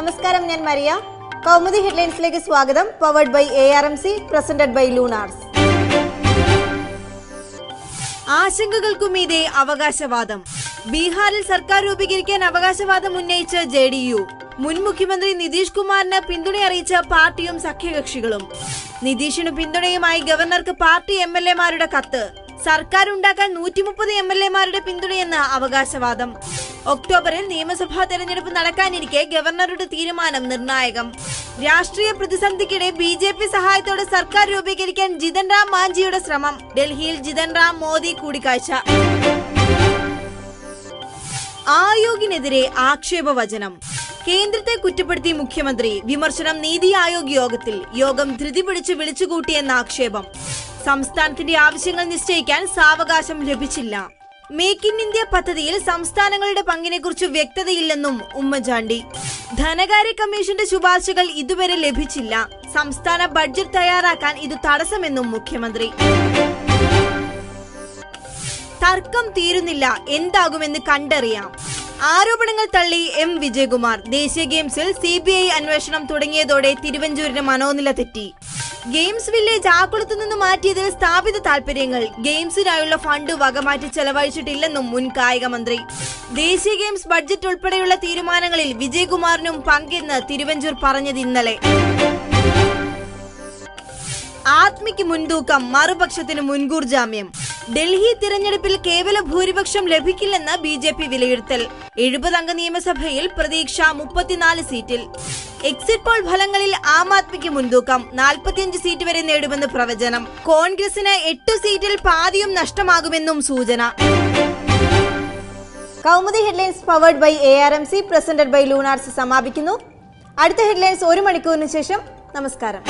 നമസ്കാരം, ഞാൻ മരിയ. കൗമുദി ഹെഡ്ലൈൻസിലേക്ക് സ്വാഗതം. Powered by ARMC, presented by Lunars. ആശങ്കകൾക്കുമീതെ അവകാശവാദം. ബീഹാറിൽ സർക്കാർ രൂപീകരിക്കാൻ അവകാശവാദം ഉന്നയിച്ച JDU. മുൻ മുഖ്യമന്ത്രി നിതീഷ് കുമാറിന് പിന്തുണയറിയിച്ച പാർട്ടിയും സഖ്യകക്ഷികളും. നിതീഷിനു പിന്തുണയുമായി ഗവർണർക്ക് പാർട്ടി MLA-മാരുടെ കത്ത്. സർക്കാർ ഉണ്ടാക്കാൻ 130 MLA-മാരുടെ പിന്തുണയെന്ന് അവകാശവാദം. ഒക്ടോബറിൽ നിയമസഭാ തെരഞ്ഞെടുപ്പ് നടക്കാനിരിക്കെ ഗവർണറുടെ തീരുമാനം നിർണായകം. രാഷ്ട്രീയ പ്രതിസന്ധിക്കിടെ BJP സഹായത്തോടെ സർക്കാർ രൂപീകരിക്കാൻ ജിതൻ റാം മാഞ്ചിയുടെ ശ്രമം. ഡൽഹിയിൽ ജിതൻ റാം മോദി കൂടിക്കാഴ്ച. ആയോഗിനെതിരെ ആക്ഷേപവചനം. കേന്ദ്രത്തെ കുറ്റപ്പെടുത്തി മുഖ്യമന്ത്രി. വിമർശനം നീതി ആയോഗ് യോഗത്തിൽ. യോഗം ധൃതി പിടിച്ച് വിളിച്ചുകൂട്ടിയെന്ന ആക്ഷേപം. സംസ്ഥാനത്തിന്റെ ആവശ്യങ്ങൾ നിശ്ചയിക്കാൻ സാവകാശം ലഭിച്ചില്ല. മേക്ക് ഇൻ ഇന്ത്യ പദ്ധതിയിൽ സംസ്ഥാനങ്ങളുടെ പങ്കിനെക്കുറിച്ച് വ്യക്തതയില്ലെന്നും ഉമ്മൻചാണ്ടി. ധനകാര്യ കമ്മീഷന്റെ ശുപാർശകൾ ഇതുവരെ ലഭിച്ചില്ല. സംസ്ഥാന ബഡ്ജറ്റ് തയ്യാറാക്കാൻ ഇത് തടസ്സമെന്നും മുഖ്യമന്ത്രി. തർക്കം തീരുന്നില്ല, എന്താകുമെന്ന് കണ്ടറിയാം. ആരോപണങ്ങൾ തള്ളി M. വിജയകുമാർ. ദേശീയ ഗെയിംസിൽ CBI അന്വേഷണം തുടങ്ങിയതോടെ തിരുവഞ്ചൂരിന് മനോനില തെറ്റി. ഗെയിംസ് വില്ലേജ് ആക്കുളത്തു നിന്ന് മാറ്റിയതിൽ സ്ഥാപിത താൽപര്യങ്ങൾ. ഗെയിംസിനായുള്ള ഫണ്ട് വകമാറ്റി ചെലവഴിച്ചിട്ടില്ലെന്നും മുൻ കായിക മന്ത്രി. ദേശീയ ഗെയിംസ് ബഡ്ജറ്റ് ഉൾപ്പെടെയുള്ള തീരുമാനങ്ങളിൽ വിജയകുമാറിനും പങ്കെന്ന് തിരുവഞ്ചൂർ പറഞ്ഞത് ഇന്നലെ. ആത്മിക്ക് മുൻതൂക്കം, മറുപക്ഷത്തിന് മുൻകൂർ ജാമ്യം. ഡൽഹി തിരഞ്ഞെടുപ്പിൽ കേവല ഭൂരിപക്ഷം ലഭിക്കില്ലെന്ന് BJP വിലയിരുത്തൽ. 70 അംഗ നിയമസഭയിൽ പ്രതീക്ഷ 34 സീറ്റിൽ. എക്സിറ്റ് പോൾ ഫലങ്ങളിൽ ആം ആദ്മിക്ക് മുൻതൂക്കം. 45 സീറ്റ് വരെ നേടുമെന്ന് പ്രവചനം. കോൺഗ്രസിന് 8 സീറ്റിൽ പാതിയും നഷ്ടമാകുമെന്നും സൂചന. Kaumudi headlines powered by ARMC, presented by Lunars സമാപിക്കുന്നു. അടുത്ത ഹെഡ്ലൈൻസ് 1 മണിക്കൂറിന് ശേഷം. നമസ്കാരം.